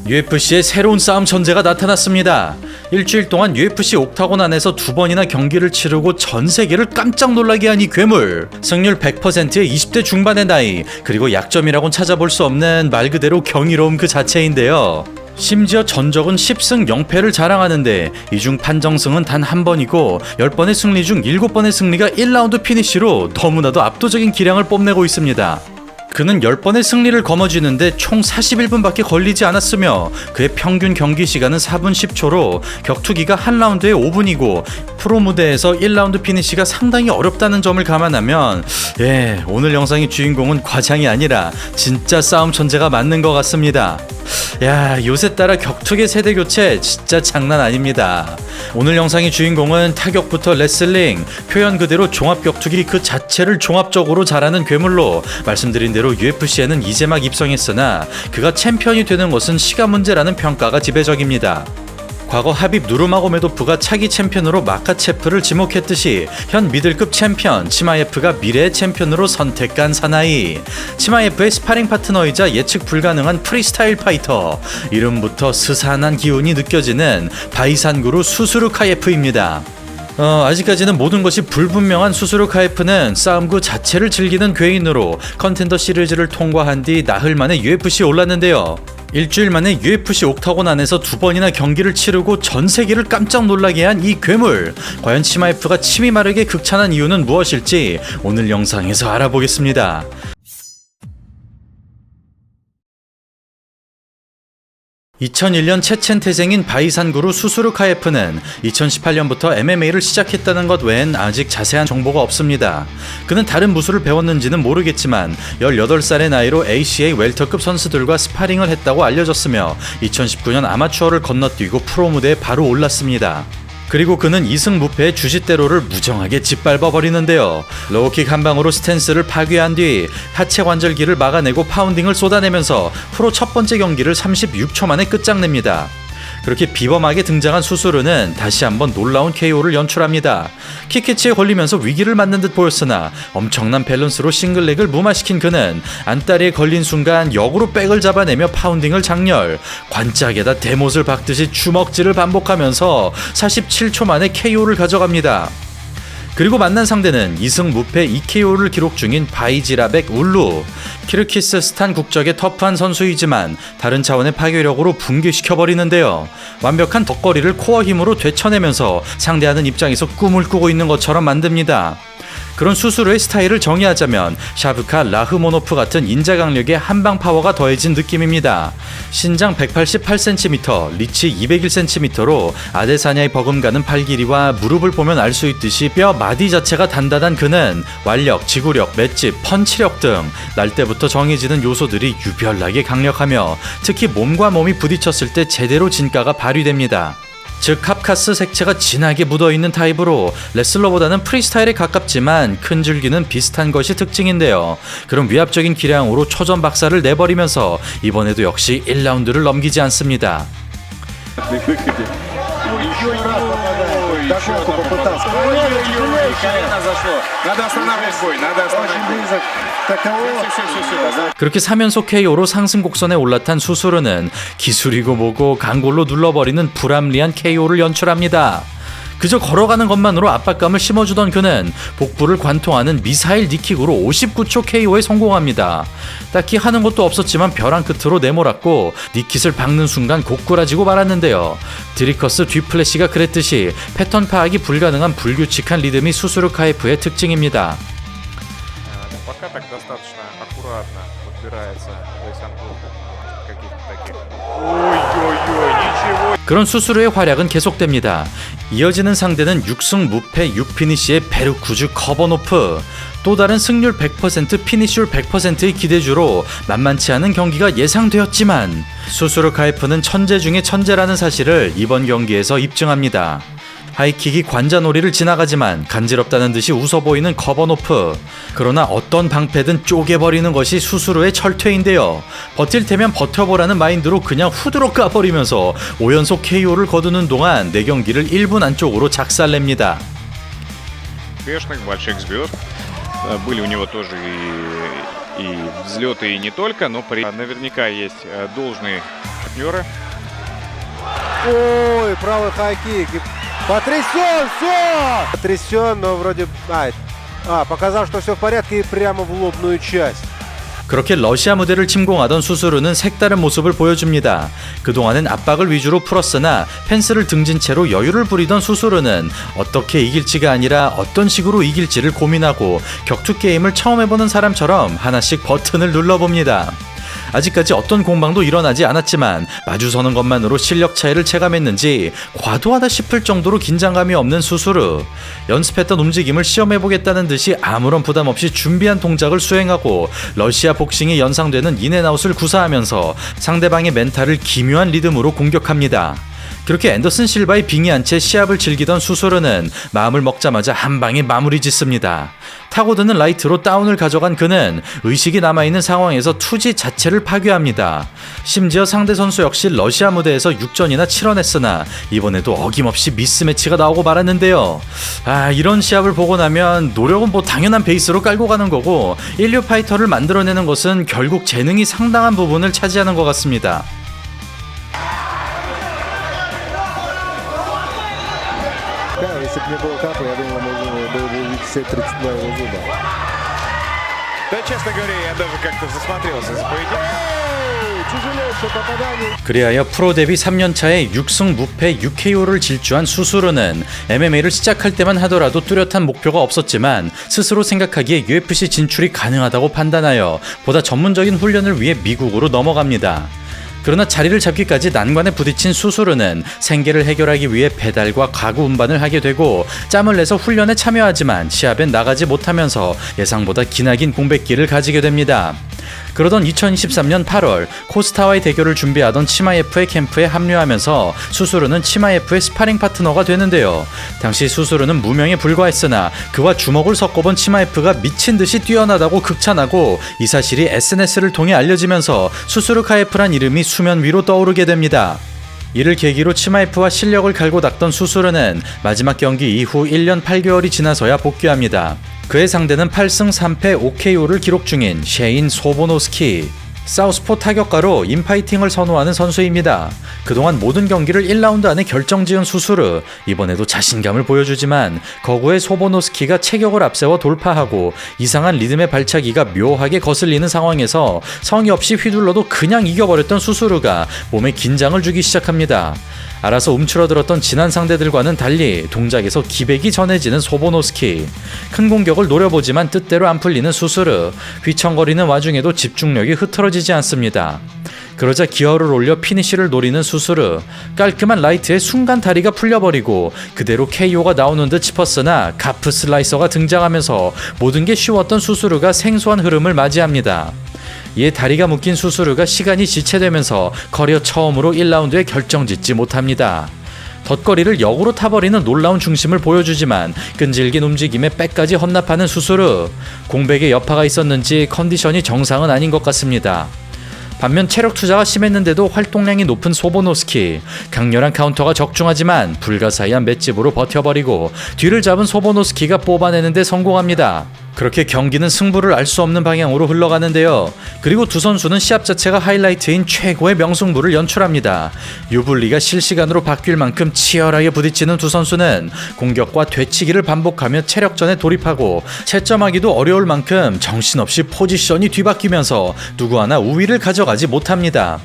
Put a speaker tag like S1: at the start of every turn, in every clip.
S1: UFC의 새로운 싸움 전제가 나타났습니다. 일주일 동안 UFC 옥타곤 안에서 2번이나 경기를 치르고 전 세계를 깜짝 놀라게 한 이 괴물. 승률 100%의 20대 중반의 나이, 그리고 약점이라곤 찾아볼 수 없는 말 그대로 경이로움 그 자체인데요. 심지어 전적은 10승 0패를 자랑하는데 이 중 판정승은 단 한 번이고 10번의 승리 중 7번의 승리가 1라운드 피니쉬로 너무나도 압도적인 기량을 뽐내고 있습니다. 그는 10번의 승리를 거머쥐는데 총 41분밖에 걸리지 않았으며 그의 평균 경기 시간은 4분 10초로 격투기가 한 라운드에 5분이고 프로 무대에서 1라운드 피니쉬가 상당히 어렵다는 점을 감안하면 오늘 영상의 주인공은 과장이 아니라 진짜 싸움 천재가 맞는 것 같습니다. 요새 따라 격투기 세대 교체 진짜 장난 아닙니다. 오늘 영상의 주인공은 타격부터 레슬링, 표현 그대로 종합 격투기 그 자체를 종합적으로 잘하는 괴물로, 말씀드린 대로 UFC에는 이제 막 입성했으나 그가 챔피언이 되는 것은 시간 문제라는 평가가 지배적입니다. 과거 하빕 누르마고메도프가 차기 챔피언으로 마카체프를 지목했듯이 현 미들급 챔피언 치마예프가 미래의 챔피언으로 선택한 사나이. 치마예프의 스파링 파트너이자 예측 불가능한 프리스타일 파이터, 이름부터 스산한 기운이 느껴지는 바이산구루 수수루카예프입니다. 아직까지는 모든 것이 불분명한 수수루카예프는 싸움구 자체를 즐기는 괴인으로 컨텐더 시리즈를 통과한 뒤 나흘 만에 UFC에 올랐는데요. 일주일 만에 UFC 옥타곤 안에서 2번이나 경기를 치르고 전 세계를 깜짝 놀라게 한 이 괴물. 과연 치마예프가 침이 마르게 극찬한 이유는 무엇일지 오늘 영상에서 알아보겠습니다. (2001년) 체첸 태생인 바이산구루 수수루카예프는 2018년부터 MMA를 시작했다는 것 외엔 아직 자세한 정보가 없습니다. 그는 다른 무술을 배웠는지는 모르겠지만 18살의 나이로 ACA 웰터급 선수들과 스파링을 했다고 알려졌으며 2019년 아마추어를 건너뛰고 프로 무대에 바로 올랐습니다. 그리고 그는 2승 무패의 주짓대로를 무정하게 짓밟아 버리는데요. 로우킥 한 방으로 스탠스를 파괴한 뒤 하체 관절기를 막아내고 파운딩을 쏟아내면서 프로 첫 번째 경기를 36초 만에 끝장냅니다. 그렇게 비범하게 등장한 수수루는 다시 한번 놀라운 KO를 연출합니다. 킥캐치에 걸리면서 위기를 맞는 듯 보였으나 엄청난 밸런스로 싱글렉을 무마시킨 그는 안다리에 걸린 순간 역으로 백을 잡아내며 파운딩을 장렬, 관짝에다 대못을 박듯이 주먹질을 반복하면서 47초 만에 KO를 가져갑니다. 그리고 만난 상대는 2승 무패 2KO를 기록 중인 바이지라벡 울루. 키르기스스탄 국적의 터프한 선수이지만 다른 차원의 파괴력으로 붕괴시켜버리는데요. 완벽한 덕거리를 코어 힘으로 되쳐내면서 상대하는 입장에서 꿈을 꾸고 있는 것처럼 만듭니다. 그런 수수루의 스타일을 정의하자면 샤브카 라흐모노프 같은 인자 강력의 한방 파워가 더해진 느낌입니다. 신장 188cm, 리치 201cm로 아데사냐에 버금가는 팔 길이와 무릎을 보면 알 수 있듯이 뼈 마디 자체가 단단한 그는 완력, 지구력, 맷집, 펀치력 등 날 때부터 정해지는 요소들이 유별나게 강력하며 특히 몸과 몸이 부딪혔을 때 제대로 진가가 발휘됩니다. 즉 카프카스 색채가 진하게 묻어있는 타입으로 레슬러보다는 프리스타일에 가깝지만 큰 줄기는 비슷한 것이 특징인데요. 그런 위압적인 기량으로 초전 박살을 내버리면서 이번에도 역시 1라운드를 넘기지 않습니다. 그렇게 3연속 KO로 상승 곡선에 올라탄 수수루는 기술이고 뭐고 강골로 눌러버리는 불합리한 KO를 연출합니다. 그저 걸어가는 것만으로 압박감을 심어주던 그는 복부를 관통하는 미사일 니킥으로 59초 KO에 성공합니다. 딱히 하는 것도 없었지만 벼랑 끝으로 내몰았고 니킥을 박는 순간 고꾸라지고 말았는데요. 드리커스 뒤플래시가 그랬듯이 패턴 파악이 불가능한 불규칙한 리듬이 수수루카예프의 특징입니다. 그런 수수루의 활약은 계속됩니다. 이어지는 상대는 6승 무패 6피니시의 베르쿠즈 커버노프. 또 다른 승률 100% 피니쉬율 100%의 기대주로 만만치 않은 경기가 예상되었지만 수수루카예프는 천재 중의 천재라는 사실을 이번 경기에서 입증합니다. 하이킥이 관자놀이를 지나가지만 간지럽다는 듯이 웃어 보이는 커버노프. 그러나 어떤 방패든 쪼개버리는 것이 수수루의 철퇴인데요. 버틸 테면 버텨보라는 마인드로 그냥 후드로 까버리면서 5연속 KO를 거두는 동안 4경기를 1분 안쪽으로 작살냅니다.
S2: Были у него тоже и взлеты, и не только, но наверняка есть должный партнеры.
S3: Ой, правый хай-кик. Потрясен, все! Потрясен, но вроде... показал, что все в порядке и прямо в лобную часть.
S1: 그렇게 러시아 무대를 침공하던 수수루는 색다른 모습을 보여줍니다. 그동안은 압박을 위주로 풀었으나 펜스를 등진 채로 여유를 부리던 수수루는 어떻게 이길지가 아니라 어떤 식으로 이길지를 고민하고 격투 게임을 처음 해보는 사람처럼 하나씩 버튼을 눌러봅니다. 아직까지 어떤 공방도 일어나지 않았지만 마주서는 것만으로 실력 차이를 체감했는지 과도하다 싶을 정도로 긴장감이 없는 수수루. 연습했던 움직임을 시험해보겠다는 듯이 아무런 부담 없이 준비한 동작을 수행하고 러시아 복싱이 연상되는 인앤아웃을 구사하면서 상대방의 멘탈을 기묘한 리듬으로 공격합니다. 그렇게 앤더슨 실바의 빙의한 채 시합을 즐기던 수수루는 마음을 먹자마자 한 방에 마무리 짓습니다. 타고드는 라이트로 다운을 가져간 그는 의식이 남아있는 상황에서 투지 자체를 파괴합니다. 심지어 상대 선수 역시 러시아 무대에서 6전이나 치러냈으나 이번에도 어김없이 미스매치가 나오고 말았는데요. 이런 시합을 보고 나면 노력은 뭐 당연한 베이스로 깔고 가는 거고 인류 파이터를 만들어내는 것은 결국 재능이 상당한 부분을 차지하는 것 같습니다.
S3: Если бы не было капа, я думаю, можно было бы увидеть все 32 его зуба.
S2: Да, честно говоря, я даже как-то засмотрелся за поединком.
S3: Тяжелейшее попадание.
S1: 그리하여 프로 데뷔 3년차에 6승 무패 6KO를 질주한 수수루는 MMA를 시작할 때만 하더라도 뚜렷한 목표가 없었지만 스스로 생각하기에 UFC 진출이 가능하다고 판단하여 보다 전문적인 훈련을 위해 미국으로 넘어갑니다. 그러나 자리를 잡기까지 난관에 부딪힌 수수루는 생계를 해결하기 위해 배달과 가구 운반을 하게 되고 짬을 내서 훈련에 참여하지만 시합엔 나가지 못하면서 예상보다 기나긴 공백기를 가지게 됩니다. 그러던 2023년 8월 코스타와의 대결을 준비하던 치마예프의 캠프에 합류하면서 수수루는 치마예프의 스파링 파트너가 되는데요. 당시 수수루는 무명에 불과했으나 그와 주먹을 섞어본 치마예프가 미친듯이 뛰어나다고 극찬하고 이 사실이 SNS를 통해 알려지면서 수수루카예프란 이름이 수면 위로 떠오르게 됩니다. 이를 계기로 치마예프와 실력을 갈고 닦던 수수루는 마지막 경기 이후 1년 8개월이 지나서야 복귀합니다. 그의 상대는 8승 3패 5KO를 기록 중인 셰인 소보노스키. 사우스포 타격가로 인파이팅을 선호하는 선수입니다. 그동안 모든 경기를 1라운드 안에 결정지은 수수루. 이번에도 자신감을 보여주지만 거구의 소보노스키가 체격을 앞세워 돌파하고 이상한 리듬의 발차기가 묘하게 거슬리는 상황에서 성의 없이 휘둘러도 그냥 이겨버렸던 수수루가 몸에 긴장을 주기 시작합니다. 알아서 움츠러들었던 지난 상대들과는 달리 동작에서 기백이 전해지는 소보노스키. 큰 공격을 노려보지만 뜻대로 안 풀리는 수수루. 휘청거리는 와중에도 집중력이 흐트러지지 않습니다. 그러자 기어를 올려 피니쉬를 노리는 수수루. 깔끔한 라이트에 순간 다리가 풀려버리고 그대로 KO가 나오는 듯 싶었으나 가프 슬라이서가 등장하면서 모든 게 쉬웠던 수수루가 생소한 흐름을 맞이합니다. 이에 다리가 묶인 수수루가 시간이 지체되면서 커리어 처음으로 1라운드에 결정짓지 못합니다. 덧거리를 역으로 타버리는 놀라운 중심을 보여주지만 끈질긴 움직임에 백까지 헌납하는 수수루. 공백에 여파가 있었는지 컨디션이 정상은 아닌 것 같습니다. 반면 체력 투자가 심했는데도 활동량이 높은 소보노스키. 강렬한 카운터가 적중하지만 불가사의한 맷집으로 버텨버리고 뒤를 잡은 소보노스키가 뽑아내는데 성공합니다. 그렇게 경기는 승부를 알 수 없는 방향으로 흘러가는데요. 그리고 두 선수는 시합 자체가 하이라이트인 최고의 명승부를 연출합니다. 유불리가 실시간으로 바뀔 만큼 치열하게 부딪히는 두 선수는 공격과 되치기를 반복하며 체력전에 돌입하고 채점하기도 어려울 만큼 정신없이 포지션이 뒤바뀌면서 누구 하나 우위를 가져가지 못합니다.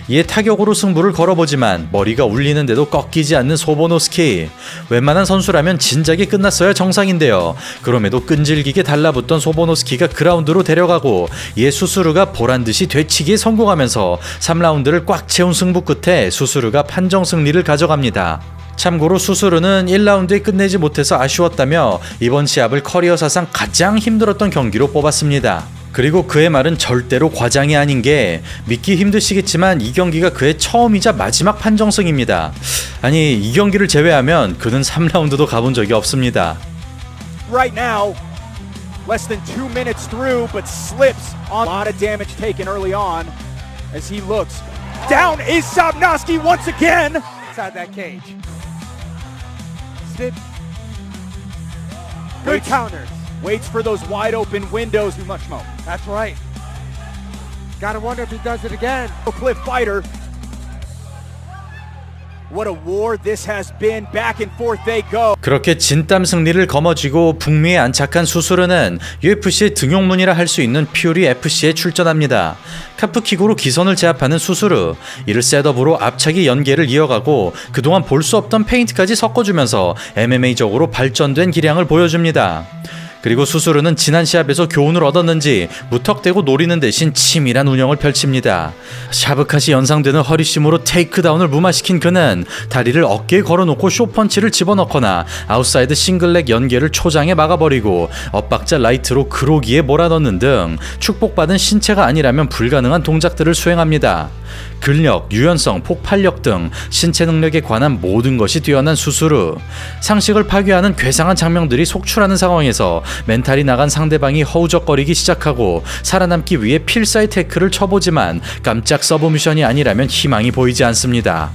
S1: 이에 타격으로 승부를 걸어보지만 머리가 울리는데도 꺾이지 않는 소보노스키. 웬만한 선수라면 진작에 끝났어야 정상인데요. 그럼에도 끈질기게 달라붙던 소보노스키가 그라운드로 데려가고 이에 수수루가 보란듯이 되치기에 성공하면서 3라운드를 꽉 채운 승부 끝에 수수루가 판정 승리를 가져갑니다. 참고로 수수루는 1라운드에 끝내지 못해서 아쉬웠다며 이번 시합을 커리어 사상 가장 힘들었던 경기로 뽑았습니다. 그리고 그의 말은 절대로 과장이 아닌 게 믿기 힘드시겠지만 이 경기가 그의 처음이자 마지막 판정승입니다. 아니 이 경기를 제외하면 그는 3라운드도 가본 적이 없습니다.
S4: Right now, less than 2 minutes through, but slips on a lot of damage taken early on as he looks. Down is Sobnoski once again inside that cage. Sid. Good counters. Waits for those wide open windows. Too much smoke.
S3: That's right. Gotta wonder if he does it again.
S4: Cliff fighter. What a war this has been. Back and forth they go.
S1: 그렇게 진땀 승리를 거머쥐고 북미에 안착한 수수르는 UFC의 등용문이라 할 수 있는 퓨리 FC에 출전합니다. 카프킥으로 기선을 제압하는 수수르, 이를 셋업으로 앞차기 연계를 이어가고 그동안 볼 수 없던 페인트까지 섞어주면서 MMA적으로 발전된 기량을 보여줍니다. 그리고 수수르는 지난 시합에서 교훈을 얻었는지 무턱대고 노리는 대신 치밀한 운영을 펼칩니다. 샤브카시 연상되는 허리심으로 테이크다운을 무마시킨 그는 다리를 어깨에 걸어놓고 쇼펀치를 집어넣거나 아웃사이드 싱글렉 연계를 초장에 막아버리고 엇박자 라이트로 그로기에 몰아넣는 등 축복받은 신체가 아니라면 불가능한 동작들을 수행합니다. 근력, 유연성, 폭발력 등 신체 능력에 관한 모든 것이 뛰어난 수수르. 상식을 파괴하는 괴상한 장면들이 속출하는 상황에서 멘탈이 나간 상대방이 허우적거리기 시작하고 살아남기 위해 필사의 태클을 쳐보지만 깜짝 서브미션이 아니라면 희망이 보이지 않습니다.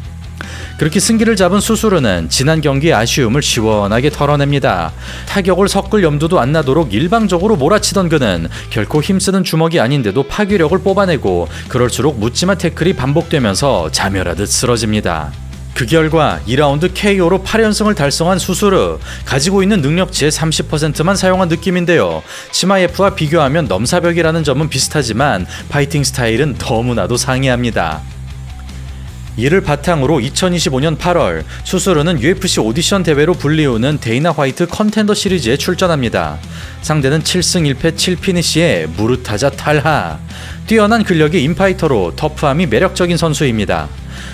S1: 그렇게 승기를 잡은 수수르는 지난 경기의 아쉬움을 시원하게 털어냅니다. 타격을 섞을 염두도 안 나도록 일방적으로 몰아치던 그는 결코 힘쓰는 주먹이 아닌데도 파괴력을 뽑아내고 그럴수록 묻지마 태클이 반복되면서 자멸하듯 쓰러집니다. 그 결과 2라운드 KO로 8연승을 달성한 수수르, 가지고 있는 능력치의 30%만 사용한 느낌인데요. 치마예프와 비교하면 넘사벽이라는 점은 비슷하지만 파이팅 스타일은 너무나도 상이합니다. 이를 바탕으로 2025년 8월 수수르는 UFC 오디션 대회로 불리우는 데이나 화이트 컨텐더 시리즈에 출전합니다. 상대는 7승 1패 7피니시의 무르타자 탈하. 뛰어난 근력의 인파이터로 터프함이 매력적인 선수입니다.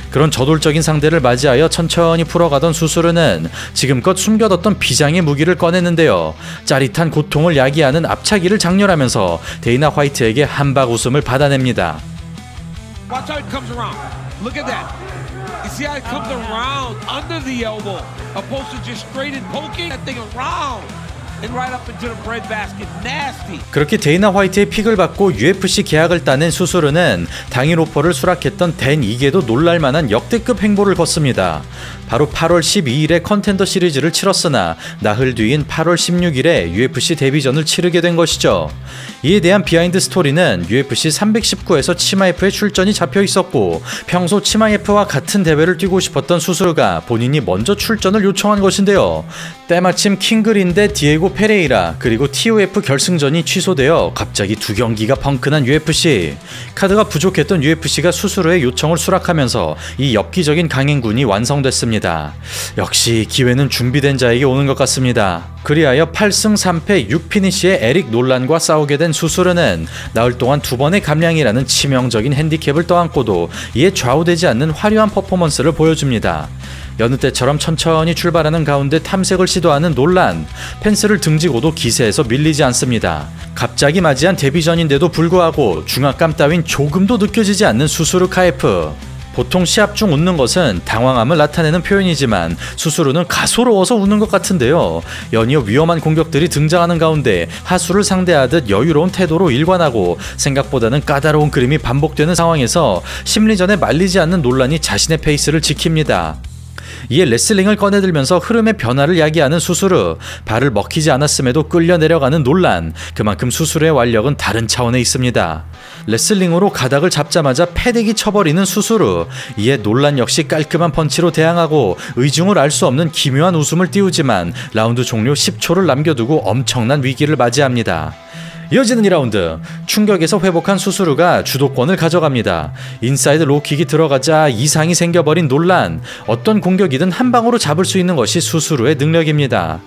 S1: 그런 저돌적인 상대를 맞이하여 천천히 풀어가던 수수르는 지금껏 숨겨뒀던 비장의 무기를 꺼냈는데요. 짜릿한 고통을 야기하는 앞차기를 장렬하면서 데이나 화이트에게 한박 웃음을 받아냅니다.
S5: Watch how it comes around. Look at that. You see how it comes around under the elbow, opposed to just straight and poking that thing around and right up into the breadbasket. Nasty.
S1: 그렇게 데이나 화이트의 픽을 받고 UFC 계약을 따낸 수수르는 당일 오퍼를 수락했던 댄 이게도 놀랄만한 역대급 행보를 걷습니다. 바로 8월 12일에 컨텐더 시리즈를 치렀으나 나흘 뒤인 8월 16일에 UFC 데뷔전을 치르게 된 것이죠. 이에 대한 비하인드 스토리는 UFC 319에서 치마예프의 출전이 잡혀 있었고 평소 치마예프와 같은 대회를 뛰고 싶었던 수수르가 본인이 먼저 출전을 요청한 것인데요. 때마침 킹그린 대 디에고 페레이라 그리고 TOF 결승전이 취소되어 갑자기 두 경기가 펑크난 UFC. 카드가 부족했던 UFC가 수수르의 요청을 수락하면서 이 엽기적인 강행군이 완성됐습니다. 역시 기회는 준비된 자에게 오는 것 같습니다. 그리하여 8승 3패 6피니시의 에릭 놀란과 싸우게 된 수수르는 나흘 동안 2번의 감량이라는 치명적인 핸디캡을 떠안고도 이에 좌우되지 않는 화려한 퍼포먼스를 보여줍니다. 여느 때처럼 천천히 출발하는 가운데 탐색을 시도하는 논란, 펜스를 등지고도 기세에서 밀리지 않습니다. 갑자기 맞이한 데뷔전인데도 불구하고 중압감 따윈 조금도 느껴지지 않는 수수르 카에프. 보통 시합 중 웃는 것은 당황함을 나타내는 표현이지만 수수르는 가소로워서 웃는 것 같은데요. 연이어 위험한 공격들이 등장하는 가운데 하수를 상대하듯 여유로운 태도로 일관하고 생각보다는 까다로운 그림이 반복되는 상황에서 심리전에 말리지 않는 논란이 자신의 페이스를 지킵니다. 이에 레슬링을 꺼내들면서 흐름의 변화를 야기하는 수수르, 발을 먹히지 않았음에도 끌려 내려가는 논란, 그만큼 수수르의 완력은 다른 차원에 있습니다. 레슬링으로 가닥을 잡자마자 패대기 쳐버리는 수수르, 이에 논란 역시 깔끔한 펀치로 대항하고 의중을 알 수 없는 기묘한 웃음을 띄우지만 라운드 종료 10초를 남겨두고 엄청난 위기를 맞이합니다. 이어지는 2라운드, 충격에서 회복한 수수르가 주도권을 가져갑니다. 인사이드 로킥이 들어가자 이상이 생겨버린 논란, 어떤 공격이든 한 방으로 잡을 수 있는 것이 수수르의 능력입니다.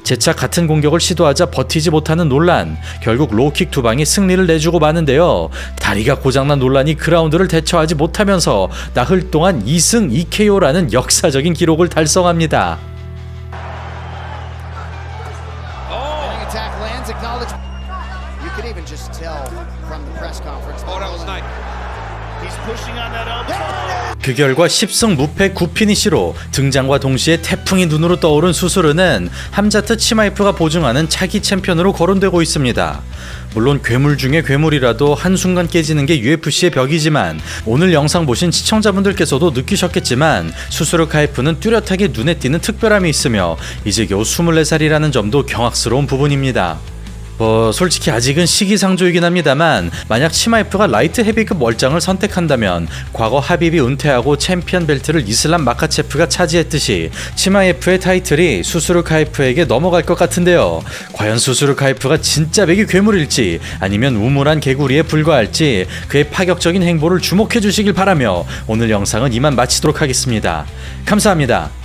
S1: 재차 같은 공격을 시도하자 버티지 못하는 논란, 결국 로킥 2방이 승리를 내주고 마는데요. 다리가 고장난 논란이 그 라운드를 대처하지 못하면서 나흘 동안 2승 2KO라는 역사적인 기록을 달성합니다.
S6: You could even just tell from the press conference.
S5: Oh, that was nice.
S6: He's pushing on that elbow.
S1: 그 결과 10승 무패 9피니시로 등장과 동시에 태풍이 눈으로 떠오른 수수르는 함자트 치마이프가 보증하는 차기 챔피언으로 거론되고 있습니다. 물론 괴물 중에 괴물이라도 한순간 깨지는 게 UFC의 벽이지만 오늘 영상 보신 시청자분들께서도 느끼셨겠지만 수수르 카이프는 뚜렷하게 눈에 띄는 특별함이 있으며 이제 겨우 24살이라는 점도 경악스러운 부분입니다. 솔직히 아직은 시기상조이긴 합니다만 만약 치마에프가 라이트 헤비급 월장을 선택한다면 과거 하빕이 은퇴하고 챔피언 벨트를 이슬람 마카체프가 차지했듯이 치마에프의 타이틀이 수수르카예프에게 넘어갈 것 같은데요. 과연 수수르카예프가 진짜 백이 괴물일지 아니면 우물한 개구리에 불과할지 그의 파격적인 행보를 주목해 주시길 바라며 오늘 영상은 이만 마치도록 하겠습니다. 감사합니다.